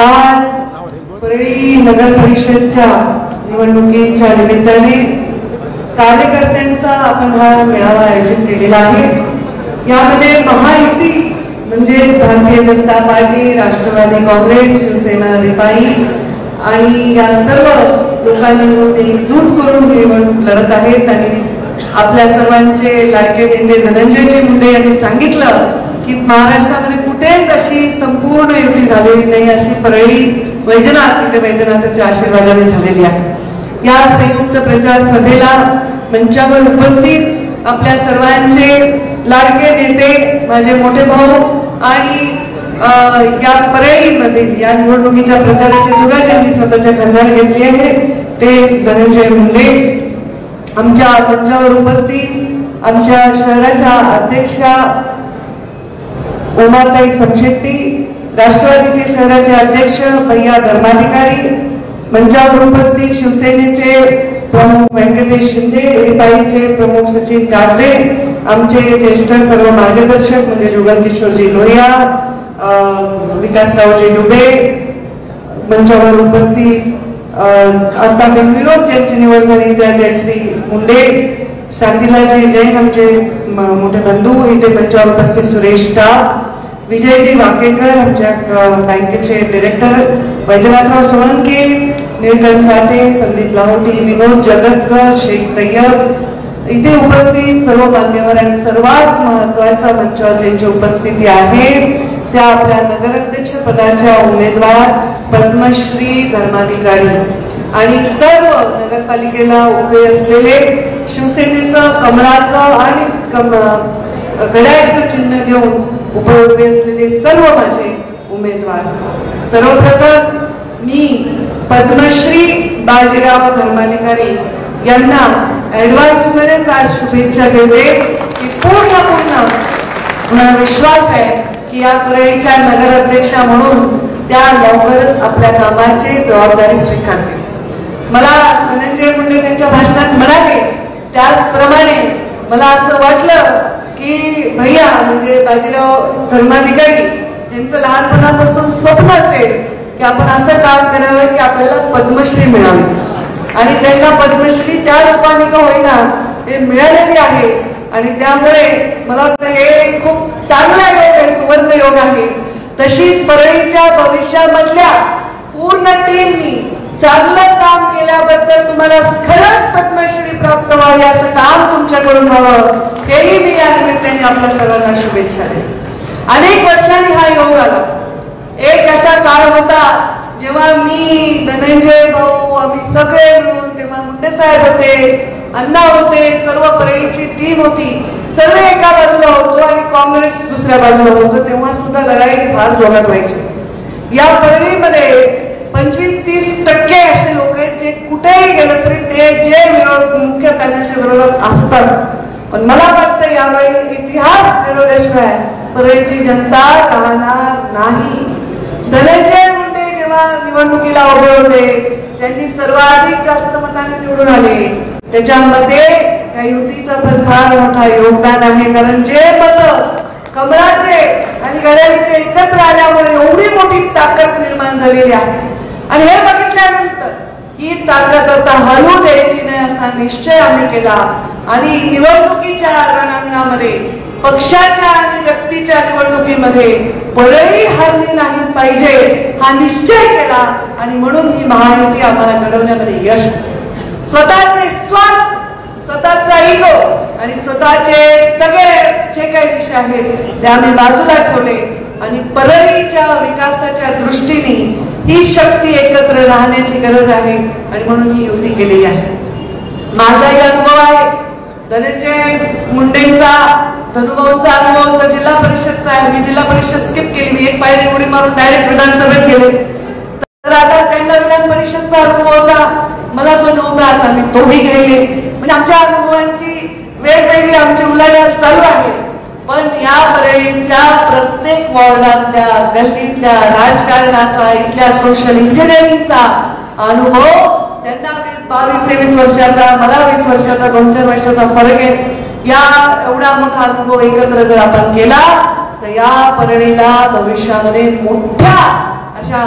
आज परळी नगर परिषदच्या निवडणुकीच्या निमित्ताने कार्यकर्त्यांचा आपण हा मेळावा आयोजित केलेला आहे। यामध्ये महायुती म्हणजे भारतीय जनता पार्टी, राष्ट्रवादी काँग्रेस, शिवसेना, रिपाई आणि या सर्व लोकांनी मिळून एकजूट करून निवडणूक लढत आहेत। आणि आपल्या सर्वांचे लाडके नेते धनंजय मुंडे यांनी सांगितलं की महाराष्ट्रामध्ये कुठेच अशी संपूर्ण युती झालेली नाही, अशी परळी वैजनाथ इथे वैजनाथाच्या आशीर्वादाने झालेली आहे। या संयुक्त प्रचार सभेला मंचावर उपस्थित आपल्या सर्वांचे लाडके नेते, माझे मोठे भाऊ आणि या परळीमध्ये या निवडणुकीच्या प्रचाराची जुगार ज्यांनी स्वतःच्या खांद्यावर घेतली आहे ते धनंजय मुंडे। आमच्या मंचावर उपस्थित आमच्या शहराच्या अध्यक्षा उमाताई समशेट्टी, राष्ट्रवादीचे शहराचे अध्यक्ष भैया धर्माधिकारी, मंचावर उपस्थित शिवसेनेचे प्रमुख व्यंकटेश शिंदे, रिपाईचे प्रमुख सचिन कागदे, आमचे ज्येष्ठ सर्व मार्गदर्शक म्हणजे जुगल किशोरजी लोहिया, विकासरावजी डुबे, मंचावर उपस्थित आता बिनविरोध ज्यांची निवड झाली त्या जयश्री मुंडे, शांतीलालजी जैन आमचे मोठे बंधू इथे मंचावर उपस्थित, सुरेश टाप, विजयजी वाकेकर आमच्या बँकेचे डिरेक्टर, वैजनाथराव सोळंके, नीलकंठ साठे, संदीप लाहोटी, विनोद जगतकर, शेख तय्यब इथे उपस्थित सर्व मान्यवर आणि सर्वात महत्वाचा मंचावर ज्यांची उपस्थिती आहे त्या आपल्या नगराध्यक्ष पदाच्या उमेदवार पद्मश्री धर्माधिकारी आणि सर्व नगरपालिकेला उभे असलेले शिवसेनेचं कमळाचं आणि घड्याळाचं चिन्ह घेऊन उभे असलेले सर्व माझे उमेदवार। सर्वप्रथम मी पद्मश्री बाजीराव धर्माधिकारी यांना ऍडव्हान्स मध्ये आज शुभेच्छा देते की पूर्ण मला विश्वास आहे की या परळीच्या नगराध्यक्षा म्हणून त्या लवकरच आपल्या कामाची जबाबदारी स्वीकारतील। मला धनंजय मुंडे त्यांच्या भाषणात म्हणाले त्याचप्रमाणे मला असं वाटलं की भैया म्हणजे बाजीराव धर्माधिकारी यांचं लहानपणापासून स्वप्न असेल की आपण असं काम करावं की आपल्याला पद्मश्री मिळावी आणि त्यांना पद्मश्री त्या रूपाने का होईना हे मिळालेली आहे। आणि त्यामुळे मला वाटतं हे खूप चांगला योग आहे, सुवर्ण योग आहे। तशीच परळीच्या भविष्यामधल्या पूर्ण टीमनी चांगलं काम केल्याबद्दल तुम्हाला खरंच पद्मश्री प्राप्त व्हावी, असं काम तुमच्याकडून व्हावं हेही मी या निमित्ताने आपल्या सर्वांना शुभेच्छा देते। अनेक वर्षांनी हा योग आला। एक असा काळ होता जेव्हा मी, धनंजय भाऊ, आम्ही सगळे मिळून, तेव्हा मुंडे साहेब होते, अण्णा होते, सर्व परळीची टीम होती, सर्व एका बाजूला होतो आणि काँग्रेस दुसऱ्या बाजूला होतो। तेव्हा सुद्धा लढाई फार जोरात व्हायची। या परळीमध्ये 25-30% असे लोक आहेत जे कुठेही गेलं तरी ते जे मुख्य पॅनलच्या विरोधात असतात। पण मला वाटतं यावेळी इतिहास घडवल्याशिवाय परळीची जनता राहणार नाही। धनंजय मुंडे जेव्हा निवडणुकीला उभे होते त्यांनी सर्वाधिक जास्त मतांनी निवडून आले। त्याच्यामध्ये या युतीचं पण फार मोठा योगदान आहे, कारण जे मत कमळाचे आणि घड्याळीचे एकत्र आल्यामुळे एवढी मोठी ताकद निर्माण झालेली आहे। आणि हे बघितल्यानंतर ही ताकद आता हलू द्यायची नाही असा निश्चय आम्ही केला आणि निवडणुकीच्या रणांगणामध्ये पक्षाच्या आणि व्यक्तीच्या निवडणुकीमध्ये परळी हरली नाही पाहिजे हा निश्चय केला आणि म्हणून ही महायुती आम्हाला घडवण्यामध्ये यश। स्वतःचे स्वार्थ, स्वतःचा इगो आणि स्वतःचे सगळे जे काही विषय आहेत ते आम्ही बाजूला ठेवले आणि परळीच्या विकासाच्या दृष्टीने ही शक्ती एकत्र राहण्याची गरज आहे आणि म्हणून ही युती केलेली आहे। माझाही अनुभव आहे, धनंजय मुंडेंचा, धनुभाऊंचा अनुभव तर जिल्हा परिषदचा आहे। मी जिल्हा परिषद स्किप केली, मी एक पायरी उडी मारून डायरेक्ट विधानसभेत गेले। तर आता त्यांना विधान परिषदचा अनुभव होता, मला तो नव्हता, आता मी तोही गेले। म्हणजे आमच्या अनुभवांची वेगवेगळी आमची उलाढाल चालू आहे। पण या परळीच्या प्रत्येक वॉर्डातल्या, गल्लीतल्या राजकारणाचा, इथल्या सोशल इंजिनिअरिंगचा अनुभव त्यांना 22-23 वर्षाचा, मला 20 वर्षाचा, 2-4 वर्षाचा फरक आहे। या एवढा मोठा अनुभव एकत्र जर आपण केला तर या परळीला भविष्यामध्ये मोठ्या अशा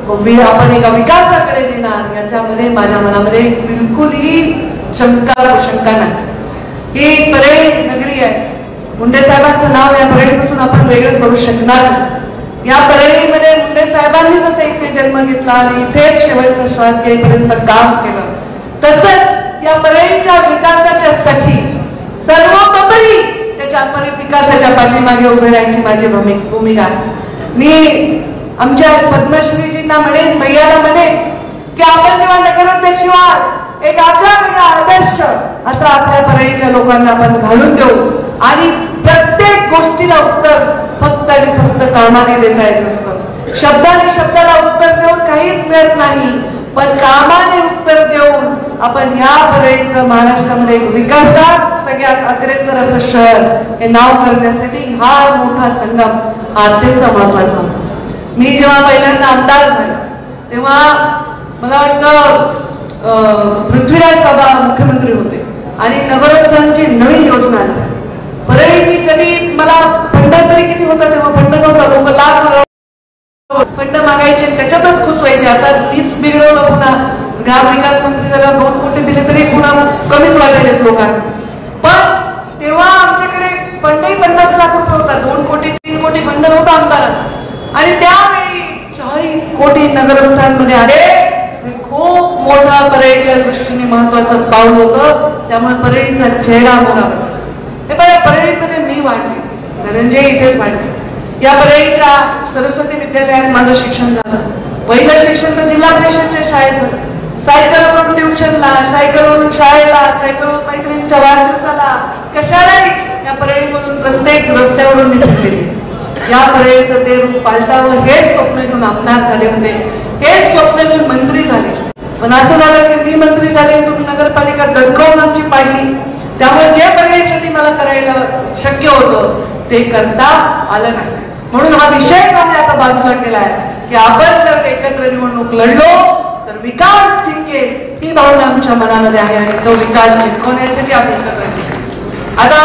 आपण एका विकासाकडे नेणार याच्यामध्ये माझ्या मनामध्ये बिलकुलही शंका नाही. ही परेड नगरी आहे. मुंडे साहेबांचं नाव या परेडपासून आपण वेगळं करू शकणार नाही. या परेडमध्ये मुंडे साहेबांनी जसं इथे जन्म घेतला आणि इथेच शेवटचा श्वास घेईपर्यंत काम केलं, तसंच या परेडच्या विकासाच्यासाठी सर्वतोपरी त्याच्या विकासाच्या पाठीमागे उभे राहायची माझी भूमिका. मी आमच्या पद्मश्रीजींना म्हणेन, भैयाला म्हणेन की आपण जेव्हा नगराध्यक्ष व्हाल एक आग्रह आदर्श असा आपल्या परळीच्या लोकांना आपण घालून देऊ आणि प्रत्येक गोष्टीला उत्तर फक्त आणि फक्त कामाने देता येत असतं. शब्दाने शब्दाला उत्तर देऊन काहीच मिळत नाही, पण कामाने उत्तर देऊन आपण या परळीचं महाराष्ट्रामध्ये विकासात सगळ्यात अग्रेसर असं शहर हे नाव करण्यासाठी हा मोठा संगम अत्यंत महत्वाचा होता. मी जेव्हा पहिल्यांदा आमदार झाले तेव्हा मला वाटतं पृथ्वीराज बाबा मुख्यमंत्री होते आणि नगरोत्थानची नवीन योजना आली. परळीनी कधी मला फंड तरी किती होता तेव्हा फंड नव्हता, लोक लाख फंड मागायचे त्याच्यातच खुश व्हायचे. आता मीच बिघडवलं, पुन्हा ग्रामविकास मंत्री झाला 2 कोटी दिले तरी पुन्हा कमीच वाटायचे लोकांना. पण तेव्हा आमच्याकडे फंडही 50 लाख रुपये होता, 2 कोटी 3 कोटी फंड नव्हता आमदारांना. आणि त्यावेळी 40 कोटी नगरोत्थानमध्ये आले. खूप मोठा परळीच्या दृष्टीने महत्वाचं पाऊल होतं. त्यामुळे परळीचा चेहरा होणार. हे परळीमध्ये मी वाढले, धनंजय इथेच वाढले. या परळीच्या सरस्वती विद्यालयात माझं शिक्षण झालं. पहिलं शिक्षण तर जिल्हा परिषदच्या शाळेत झालं. सायकलवरून ट्युशनला, सायकलवरून शाळेला, सायकलवरून मैत्रिणींच्या वाढदिवसाला, कशालाही या परळीमधून प्रत्येक रस्त्यावरून निघाले. या परळीचं ते रूप पालटावं हेच स्वप्न घेऊन आमदार झाले होते, हेच स्वप्न घेऊन मंत्री झाले. पण असं झालं की मी मंत्री झाले, तुम्ही नगरपालिका दडकवून आमची पाडली. त्यामुळे जे परळीसाठी मला करायला शक्य होतं ते करता आलं नाही. म्हणून हा विषय आम्ही आता बाजूला केला आहे की आपण जर एकत्र निवडणूक लढलो तर विकास जिंकेल ही भावना आमच्या मनामध्ये आहे आणि तो विकास जिंकवण्यासाठी आम्ही एकत्र केला. आता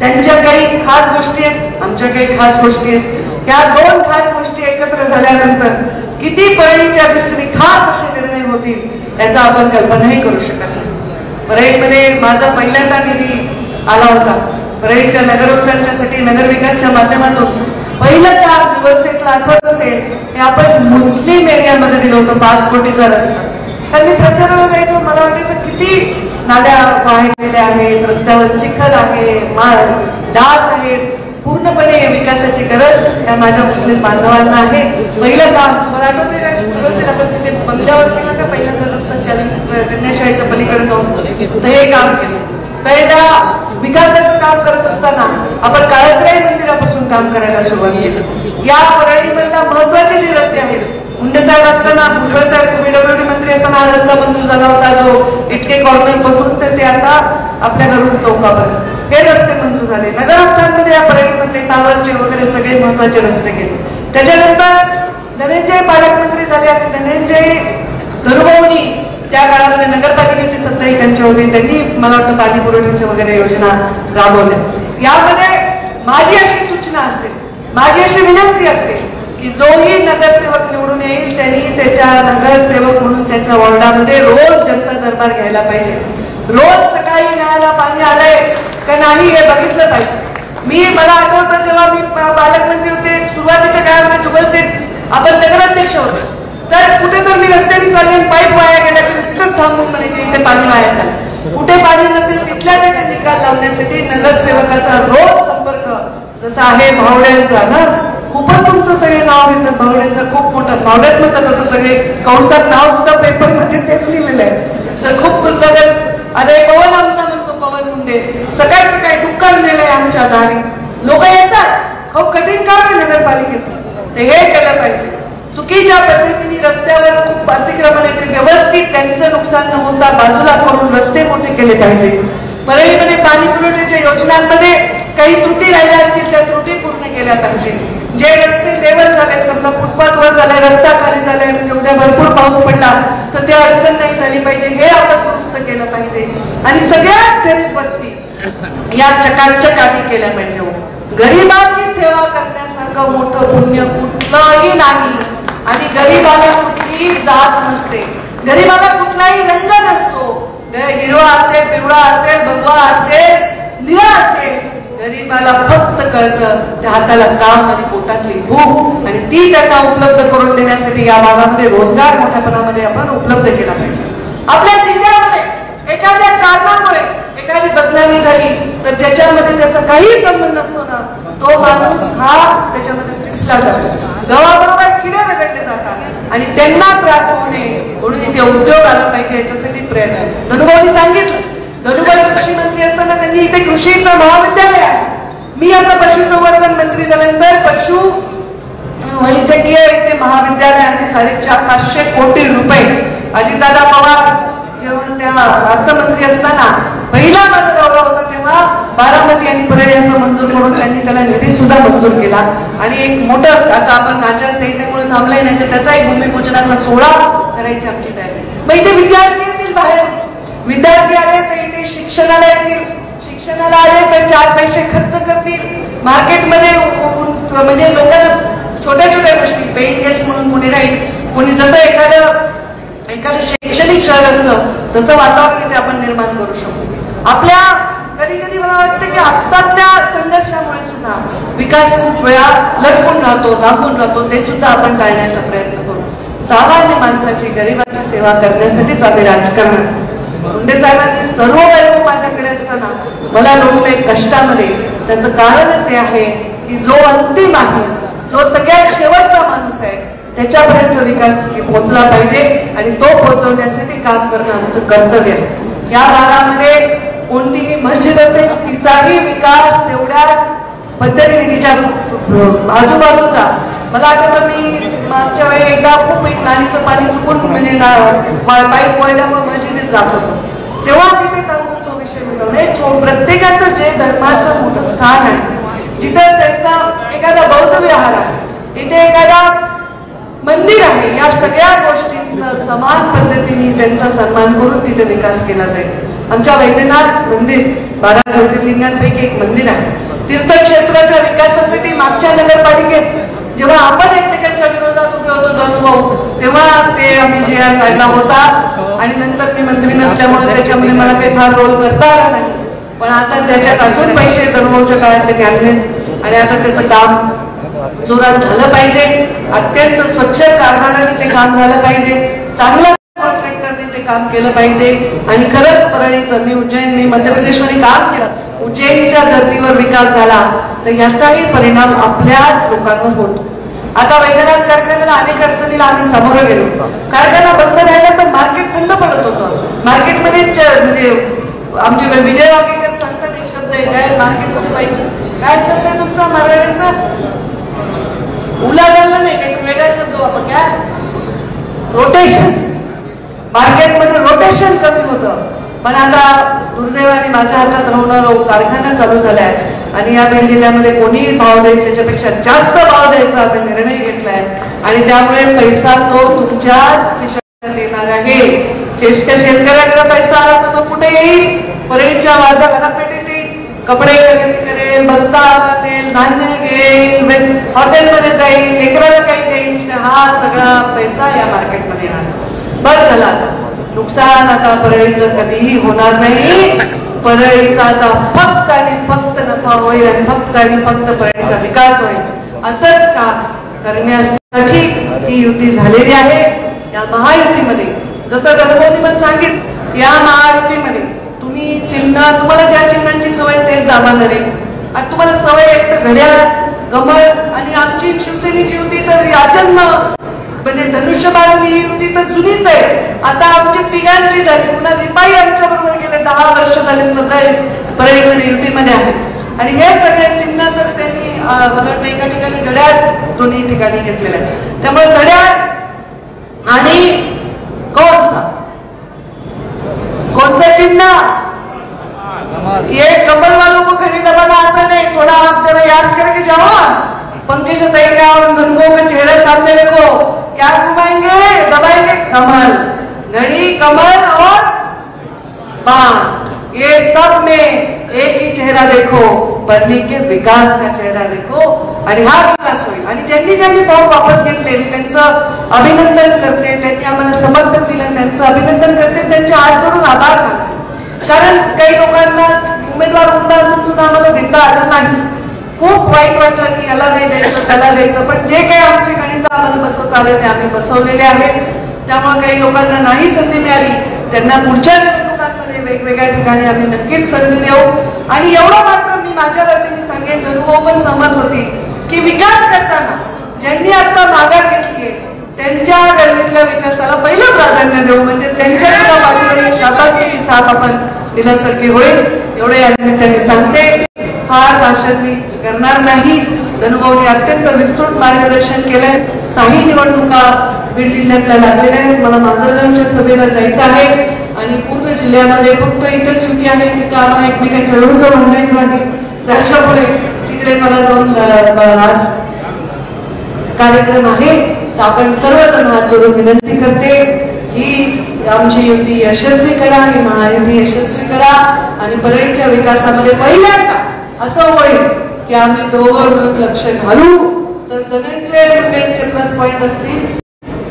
त्यांच्या काही खास गोष्टी आहेत, आमच्या काही खास गोष्टी आहेत. या 2 खास गोष्टी एकत्र झाल्यानंतर किती परळीच्या दृष्टीने खास असे निर्णय होतील याचा आपण कल्पनाही करू शकत नाही. परळीमध्ये माझा पहिल्यांदा निधी आला होता. परळीच्या नगरोत्थानासाठी नगरविकासच्या माध्यमातून पहिलं काम दिवसेतला आठवत असेल हे आपण मुस्लिम एरियामध्ये दिलं होतं. 5 कोटीचा रस्ता. कारण मी प्रचाराला जायचं, मला वाटायचं किती नाल्या वाहिलेल्या आहेत, रस्त्यावर चिखल आहे, डास आहेत. पूर्णपणे विकासाची गरज या माझ्या मुस्लिम बांधवांना आहे. पहिलं काम मला आठवते का आपण तिथे बंगल्यावर केलं का पहिल्यांदा रस्ता कन्याशाळेच्या पलीकडे जाऊन तर हे काम केलं. पहिल्या विकासाचं काम करत असताना आपण काळात्राई मंदिरापासून काम करायला सुरुवात केली. या परळीमधल्या महत्वाचे जे रस्ते आहेत, मुंडे साहेब असताना, भुजबळ साहेब PWD मंत्री असताना हा रस्ता मंजूर झाला होता, जो इटके कॉर्नर पासून ते आता आपल्या घरून चौकापर्यंत हे रस्ते मंजूर झाले. नगरोत्थानमध्ये या परळीमधले टावरचे वगैरे सगळे महत्वाचे रस्ते केले. त्याच्यानंतर धनंजय पालकमंत्री झाले आणि धनंजय धनुभाऊनी त्या काळामध्ये नगरपालिकेची सत्ताही त्यांची होती. त्यांनी मला वाटतं पाणी पुरवठ्याच्या वगैरे योजना राबवल्या. यामध्ये माझी अशी सूचना असेल, माझी अशी विनंती असेल की जोही नगरसेवक निवडून येईल त्यांनी त्याच्या नगरसेवक म्हणून त्याच्या वॉर्डामध्ये रोज जनता दरबार घ्यायला पाहिजे. रोज सकाळी नळाला पाणी आलंय का नाही हे बघितलं पाहिजे. मला आठवतं जेव्हा मी पालकमंत्री होते, सुरुवातीच्या काळामध्ये जुगल शेठ आपण नगराध्यक्ष होते, तर कुठे जर मी रस्त्याने चालले पाईप वाया गेला तर तिथंच थांबून म्हणायचे इथे पाणी वाया झालं. कुठे पाणी नसेल तिथल्या तिथे निकाल लावण्यासाठी नगरसेवकाचा रोज संपर्क जसा आहे भावड्यांचा ना, खूपच तुमचं सगळे नाव घेतात. भावड्यांचं खूप मोठं भावड्यात म्हणतात आता सगळे कंसात नाव सुद्धा पेपर मध्ये तेच लिहिलेलं आहे. तर खूप लगेच अरे पवन आमचा म्हणतो, पवन मुंडे सकाळी सकाळी दुकान नेलंय आमच्या दारी. लोक येतात, खूप कठीण काम आहे नगरपालिकेचं, ते हे केलं पाहिजे. चुकीच्या पद्धतीने रस्त्यावर खूप अतिक्रमण येते, व्यवस्थित त्यांचं नुकसान न होता बाजूला करून रस्ते मोठे केले पाहिजे. परळीमध्ये पाणी पुरवठ्याच्या योजनांमध्ये काही त्रुटी राहिल्या असतील त्या त्रुटी पूर्ण केल्या पाहिजे. जे रस्ते लेवल झाले, समजा फुटपाथ वर झाले, रस्ता खाली झाले, म्हणजे उद्या भरपूर पाऊस पडला तर ते अडचण नाही झाली पाहिजे, हे आपण दुरुस्त केलं पाहिजे. आणि सगळ्यात गरीब वस्ती या चकाचक आधी केल्या पाहिजे. गरिबांची सेवा करण्यासारखं मोठं पुण्य कुठलंही नाही. आणि गरीबाला कुठलीही जात नसते, गरीबाला कुठलाही रंग नसतो, हिरवा असेल, पिवळा असेल, भगवा असेल, निळा असेल, गरीबाला फक्त कळतं त्या हाताला काम आणि पोटातली भूक, आणि ती त्यांना उपलब्ध करून देण्यासाठी या भागामध्ये रोजगार मोठ्या प्रमाणामध्ये आपण उपलब्ध केला पाहिजे. आपल्या जिल्ह्यामध्ये एखाद्या कारणामुळे एखादी बदनामी झाली तर ज्याच्यामध्ये त्याचा काही संबंध नसतो ना, तो माणूस हा त्याच्यामध्ये दिसला जातो, गावाबरोबर किडे रगडले जातात आणि त्यांना त्रास होऊ नये म्हणून इथे उद्योग आला पाहिजे याच्यासाठी प्रयत्न. धनुभाऊंनी सांगितलं, धनुभाऊ कृषी मंत्री असताना त्यांनी इथे कृषीचं महाविद्यालय आहे. मी आता पशुसंवर्धन मंत्री झाल्यानंतर पशु वैद्यकीय इथे महाविद्यालय आणि 450 कोटी रुपये अजितदादा पवार जेव्हा त्या अर्थमंत्री असताना पहिला माझा दौरा होता तेव्हा बारामती आणि परळी असं मंजूर करून त्यांनी त्याला निधी सुद्धा मंजूर केला. आणि एक मोठं आता आपण आचारसंहितेमुळे थांबलाय नाही तर त्याचा एक भूमिपूजनाचा सोहळा करायची आमची तयारी. मग इथे विद्यार्थी येतील, बाहेर विद्यार्थी आले तर इथे शिक्षणाला येतील, शिक्षणाला आले तर 4 पैसे खर्च करतील, मार्केटमध्ये म्हणजे लोकांना छोट्या छोट्या गोष्टी पेइंग गेस्ट म्हणून कोणी राहील, कोणी जसं एखादं शैक्षणिक शहर असतं तसं वातावरण इथे आपण निर्माण करू शकतो. आपल्या कधी कधी मला वाटतं की आपसातल्या संघर्षामुळे सुद्धा विकास खूप वेळा लटकून राहतो, लांबून राहतो, ते सुद्धा आपण टाळण्याचा प्रयत्न करू. सामान्य माणसाची, गरिबाची सेवा करण्यासाठीच आम्ही राजकारणात. मुंडे साहेबांनी सर्व वैभव माझ्याकडे असताना मला लोटले कष्टामध्ये. त्याचं कारणच हे आहे की जो अंतिम आहे, जो सगळ्यात शेवटचा माणूस आहे त्याच्यापर्यंत विकास पोहोचला पाहिजे आणि तो पोहोचवण्यासाठी काम करणं आमचं कर्तव्य आहे. या भागामध्ये कोणतीही मस्जिद असेल तिचाही विकास तेवढ्याच पद्धतीने तिच्या आजूबाजूचा. मला आठवतं मी मागच्या वेळी एकदा खूप एक नालीचं पाणी चुकून म्हणजे पाईप वळल्यामुळे मस्जिदीत जात होतो, तेव्हा तिथे थांबून तो विषय मिळवणे. प्रत्येकाचं जे धर्माचं मोठं स्थान आहे, जिथं त्यांचा एखादा बौद्ध विहार आहे, तिथे एखादा मंदिर आहे, या सगळ्या गोष्टींचा समान पद्धतीने त्यांचा सन्मान करून तिथे विकास केला जाईल. आमच्या वैद्यनाथ मंदिर 12 ज्योतिर्लिंगांपैकी एक मंदिर आहे. तीर्थक्षेत्राच्या विकासासाठी मागच्या नगरपालिकेत जेव्हा आपण एकमेकांच्या विरोधात उभे होतो धनुभाऊ, तेव्हा ते आम्ही जे आर काढला होता आणि नंतर मी मंत्री नसल्यामुळे त्याच्यामध्ये मला काही फार रोल करता आला नाही. पण आता त्याच्यात अजून पैसे धनुभाऊच्या काळात ते आणले आणि आता त्याचं काम जोरात झालं पाहिजे. अत्यंत स्वच्छ कारभाराने ते काम झालं पाहिजे, चांगल्या कॉन्ट्रॅक्टरने ते काम केलं पाहिजे. आणि खरंच परळीचं मी मध्य प्रदेशमध्ये काम केलं, उज्जैनच्या धर्तीवर विकास झाला तर याचाही परिणाम आपल्याच लोकांवर होतो. आता वैद्यनाथ कारखान्याला अनेक अडचणीला आम्ही सामोरं गेलो. कारखाना बंद राहिला तर मार्केट थंड पडत होतं. मार्केटमध्ये म्हणजे आमचे विजय वाकेकर सांगतात एक शब्द आहे, काय मार्केटमध्ये पैसे, काय शब्द आहे तुमचा मराठीचा, उलाढाल नाही, काही वेगळा शब्द आपण काय, रोटेशन. मार्केटमध्ये रोटेशन कमी होतं. पण आता दुर्दैवाने माझ्या हातात राहणारा कारखाना चालू झालाय आणि या बीड जिल्ह्यामध्ये कोणीही भाव देईल त्याच्यापेक्षा जास्त भाव द्यायचा आम्ही निर्णय घेतलाय आणि त्यामुळे पैसा तो तुमच्याच खिशात येणार आहे. शेतकऱ्याकडे पैसा आला तर तो कुठे येईल, परळीच्या बाजारपेठेत कपडे खरेदी करेल, बस्ता आणेल, धान्य घेईल, हॉटेलमध्ये जाईल, लेकराला काही देईल, हा सगळा पैसा या मार्केटमध्ये येणार. बस झाला, नुकसान आता परळीचं कधीही होणार नाही. परळीचा आता फक्त आणि फक्त नफा होईल आणि फक्त परळीचा विकास होईल. असंच काम करण्यासाठी ही युती झालेली आहे. या महायुतीमध्ये जसं धनुभाऊंनी पण सांगितलं, या महायुतीमध्ये तुम्ही चिन्ह, तुम्हाला ज्या चिन्हांची सवय तेच दाबाणार आहे. आणि तुम्हाला सवय एक तर घड्याळ, कमळ, आणि आमची शिवसेनेची युती तर याजन्म म्हणजे धनुष्यबाण ही युती तर जुनीच आहे. आता आमची तिघांची झाली, पुन्हा रिपाई आमच्या बरोबर गेले 10 वर्ष झाले सध्या परळीमध्ये युतीमध्ये आहे. आणि हे सगळे चिन्ह तर त्यांनी मला वाटतं एका ठिकाणी घड्याळ दोन्ही ठिकाणी घेतलेलं आहे. त्यामुळे घड्याळ आणि कौन सा चिन्ह, ये कमल वालों को खरीदा बना ऐसा नहीं, थोड़ा आप जरा याद करके जाओ. पंकज ताई का और धनुभाऊ का चेहरा सामने देखो, क्या घुमाएंगे, दबाएंगे, कमल, घड़ी, कमल और बाण, ये सब में एक ही चेहरा देखो, परली के विकास का चेहरा देखो आणि हा विकास होईल. आणि ज्यांनी फॉर्म वापस घेतले त्यांचं अभिनंदन करते, त्यांनी आम्हाला समर्थन दिलं, त्यांचं अभिनंदन करते, त्यांचे हात जोडून आभार मानते. कारण काही लोकांना उमेदवार उमदा असून सुद्धा आम्हाला देता आलं नाही. खूप वाईट वाटलं की याला नाही द्यायचं त्याला द्यायचं, पण जे काही आमचे गणित आम्हाला बसवता आले ते आम्ही बसवलेले आहेत. त्यामुळे काही लोकांना नाही संधी मिळाली, त्यांना पुढच्या निवडणुकांमध्ये वेगवेगळ्या ठिकाणी आम्ही नक्कीच संधी देऊ. आणि एवढं मात्र मी माझ्या वतीने सांगेन, धनुभाऊ पण सहमत होती की विकास करताना ज्यांनी आता माघार घेतली आहे त्यांच्या गल्लीतल्या विकासाला पहिलं प्राधान्य देऊ, म्हणजे त्यांच्या पाठीवर शाबासकीची थाप आपण दिल्यासारखी होईल. एवढे या निमित्ताने सांगते. फार भाषण मी करणार नाही. धनुभाऊने अत्यंत विस्तृत मार्गदर्शन केलंय. 6 निवडणुका बीड जिल्ह्यातल्या लागलेल्या आहेत. मला माजलगावच्या सभेला जायचं आहे आणि पूर्ण जिल्ह्यामध्ये फक्त इथेच युती आहे, तिथं आम्हाला एकमेकांच्या विरुद्ध मांडायचं आहे. त्याच्यामुळे तिकडे मला जाऊन आज कार्यक्रम आहे. तर आपण सर्वजण हात जोडून विनंती करते ही आमची युती यशस्वी करा, ही महायुती यशस्वी करा आणि परळीच्या विकासामध्ये पहिल्यांदा असं होईल की आम्ही दोघं मिळून लक्ष घालू. तर धनंजय मुंडेंचे प्लस पॉईंट असतील,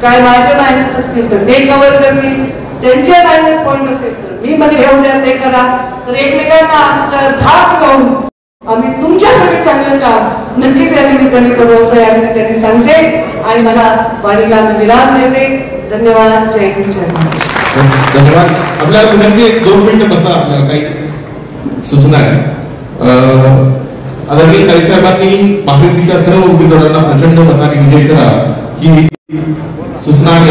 काय माझे मायनस असतील तर ते कव्हर करतील, त्यांचे मायनस पॉईंट असेल तर मी मला घेऊन द्या ते करा. तर एकमेकांना आमच्या धाक लावून आम्ही तुमच्यासाठी चांगलं काम नक्कीच या निमित्ताने करू असं या निमित्ताने सांगते आणि मला वाणीला आम्ही विराम देते. धन्यवाद. जय हिंद, जय महाराष्ट्र. धन्यवाद. आपल्याला विनंती 2 मिनिटं बसा, आपल्याला काही सूचना आहे. आदरणीय ताईसाहेबांनी महायुतीच्या सर्व उमेदवारांना प्रचंड मताने विजयी करा ही सूचना आणि